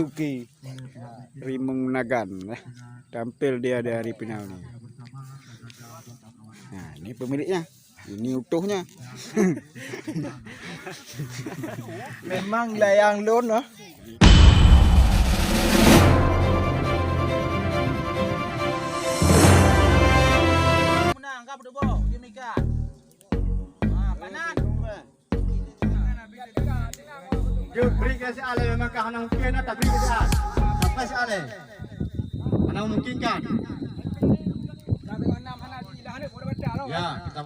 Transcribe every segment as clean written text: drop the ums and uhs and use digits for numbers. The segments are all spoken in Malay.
Suzuki Rimeng Nagan. Tampil dia di hari final nih. Nah, ini pemiliknya. Ini utuhnya. Memang layang lon lah. Menang kah berdua? Demikian. Panan. Yo beri kasih ale memang kah mungkin atau beri kasih apa sih ale? Mana memungkinkan? Ya, kita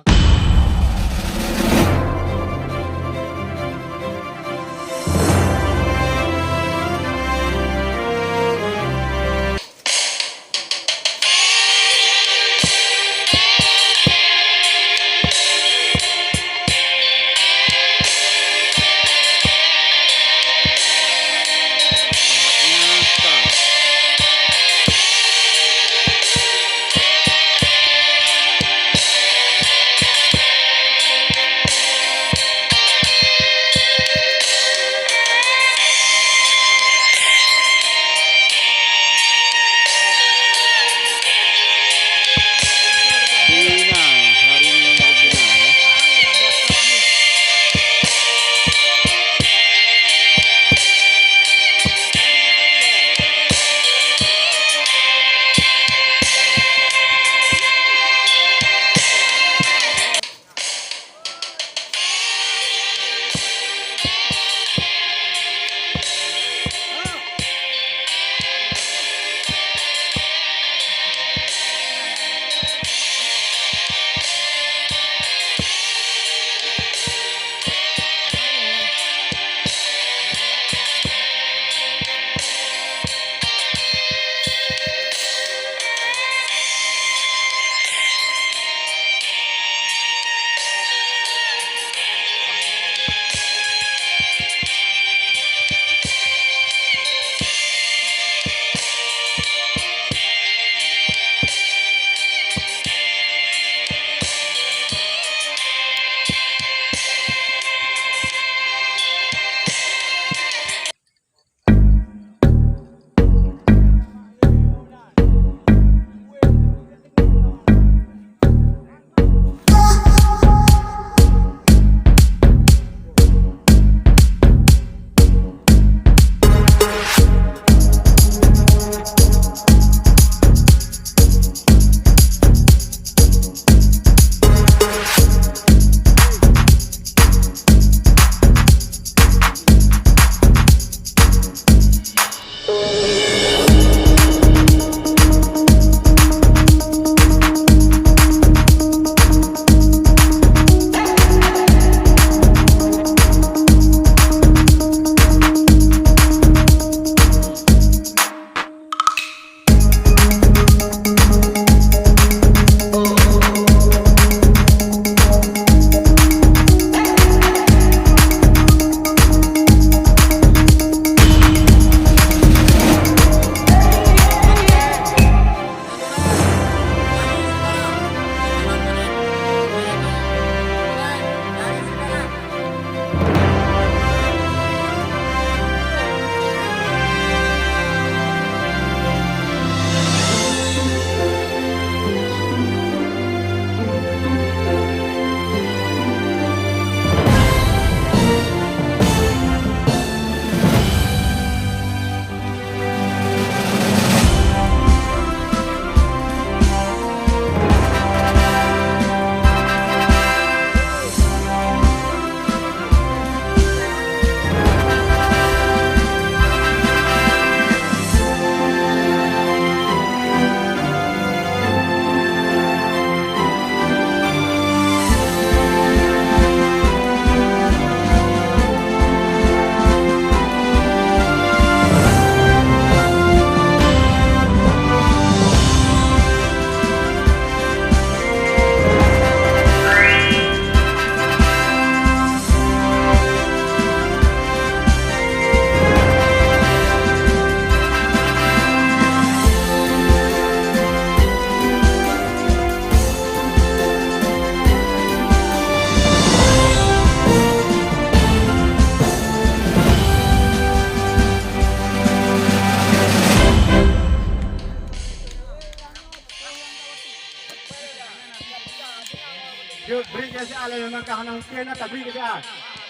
ale memang kahana mungkin tak beri dia.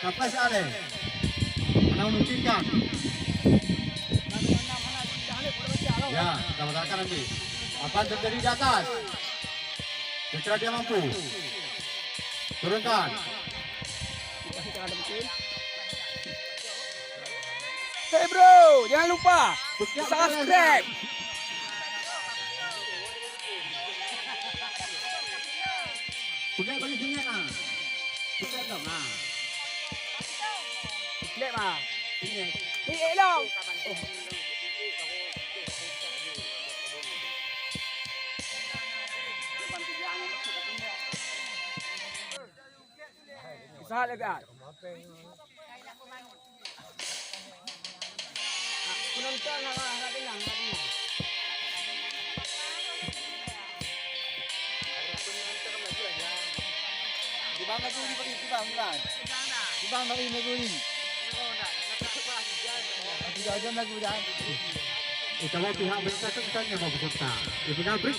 Sampai si ale. Mana memungkinkan. Ya, kita merasakan nanti. Apa yang terjadi di atas? Secara dia mampu. Turunkan. Hey bro, jangan lupa subscribe. Sungai bagi sungai ah. Sungai dong ah. Klik mah. Ini dong. Bisa lagi ah. Penonton enggak tenang. Bang aku ni pergi bang kan. Bang nak ini aku ni. Tidak ada lagu dah. Kalau pihak mereka tanya mau peserta. Ibu break.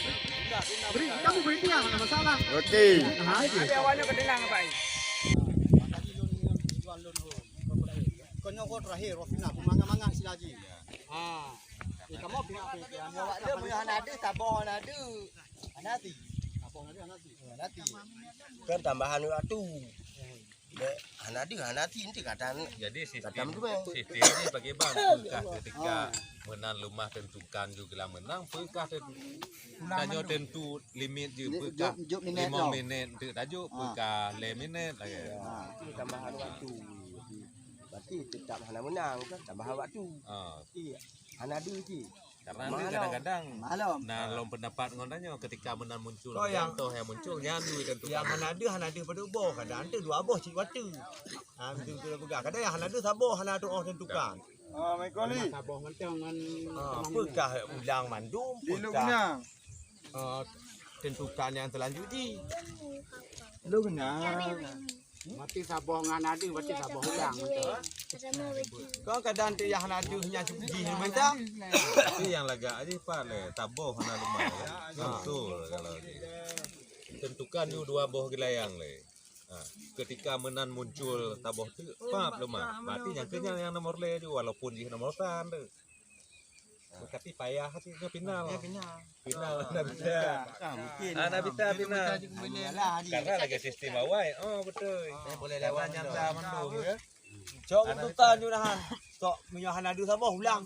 Break, kamu break dia, ada masalah. Okey. Ada awalnya kedenang apa ini? Konyo kau terakhir, Rofina, mangga-mangga si lagi. Kamu pihak yang bawa dia punya ada, tabung ada. Anati. Tabung ada anati. Anati. Kan tambahan waktu. Hanati ini kadang jadi sistem ini bagi bang pekah ketika menang lumah tentukan juga menang pekah tajuk tentu limit juga pekah 5 minit untuk tajuk pekah 5 minit lagi tambahan waktu. Berarti tetap hana menang kan tambahan waktu. Hanadi sih. Karena itu kadang-kadang nah lom pendapat ngondanyo ketika menang muncul contoh yang muncul nyandu tentu Yang hanadi pada boh kadang ada dua boh cik waktu. Betul pegang. Kadang yang hanadi saboh hanadi oh tentukan. Mai kali. Saboh ngan pekah ulang mandum Diluknya. tentukan yang selanjutnya. Lu kena. Mati saboh ngan ada mati saboh ulang. Kau kadang tu yang hanadi hanya suji macam. tapi yang laga aja pak le taboh hana lumah ya betul kalau tentukan ju dua boh gelayang le. Ketika menan muncul taboh tu pap lemah berarti yang kenyang yang nomor le ju walaupun di nomor tan tu tapi payah hatinya final anda bisa anda bisa final karena lagi sistem awai betul boleh lewat nyata mandum ya. Cok tentukan ju nahan. Tok minyak hanadi saboh ulang.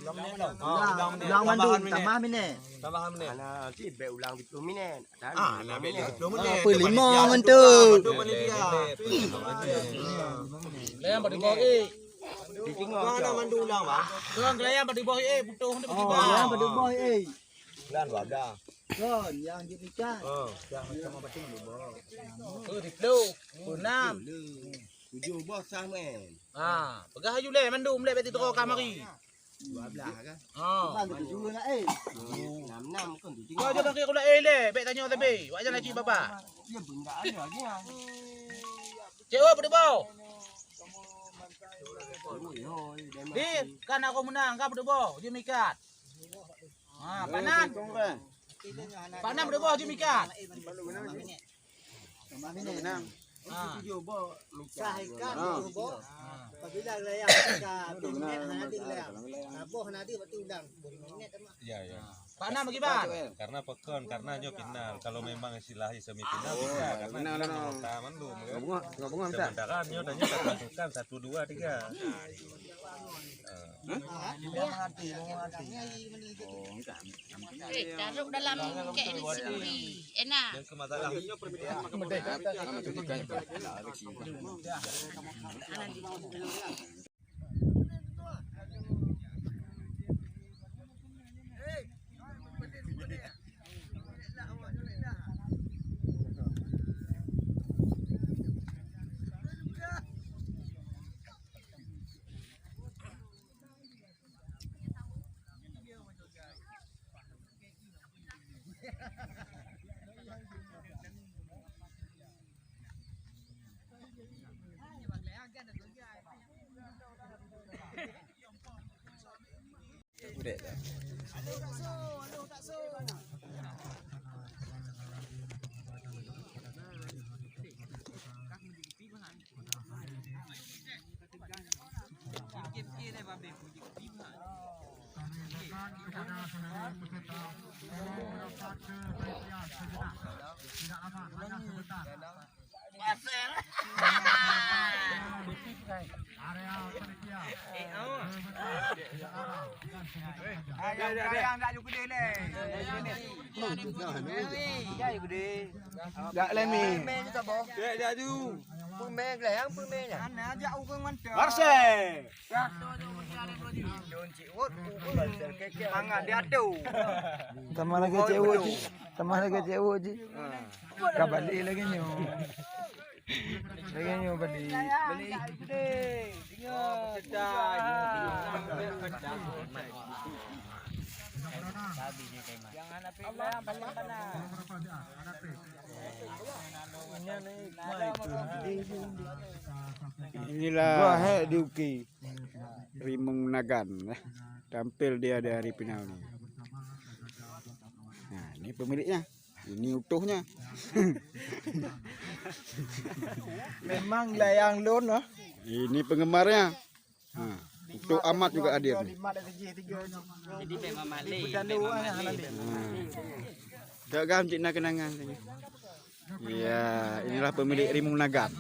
Ulang minit dong. Ulang mandum tambah minit. Tambahan minit. Nanti be ulang 20 minit. Nak beli 20 minit. Apa 5 mentu. 20 menit dia. Layang pada bawah eh. Kau nak mandu ulang bang? Tuang layang pada bawah eh putus hendak pergi bawah. Yang pada boy eh. Dan wadah. Kon yang dipikat. Diplu. Punam. 7 bos samen. Pegah haju le mandum le beti tero kamari. 12 kan? Mana juga nak eh. 66 kan tu. Kau jangan kira kula le, bet tanya tapi. Wak jangan cik bapa. Dia benda ada lagi ah. Cik oh pada bawah. Di, kan aku menang, kau pada bawah, dia mikat. Panan. Panan pada bawah dia mikat. Tambah minit. 7 bos. Sahkan 7 bos. Apabila layang ka minit hanadi layang. Boh hanadi waktu ulang. Minit mah. Ya. Panan bagi ban. Karena pekon karena nyo final kalau memang istilah semifinal bisa karena nomor mandum ya. Sementara nyo dan nyo tentukan 1 2 3. Taruh dalam kek ni sendiri. Enak. Yang kemasalahnya perbedaan Dak lemi. Marse. Tamah lagi cewek je. Tamah lagi cewek je. Kabali lagi nyo. Lagi nyo bali. Inilah Rimung Nagan, tampil dia dari final ini. Nah, ini pemiliknya, ini utuhnya. Memang layang lon lah. Ini penggemarnya. Nah, utuh amat juga hadir. Nih. Jadi memang Malay. Tak gam cik nak kenangan. Ya, inilah pemilik Rimung Nagan.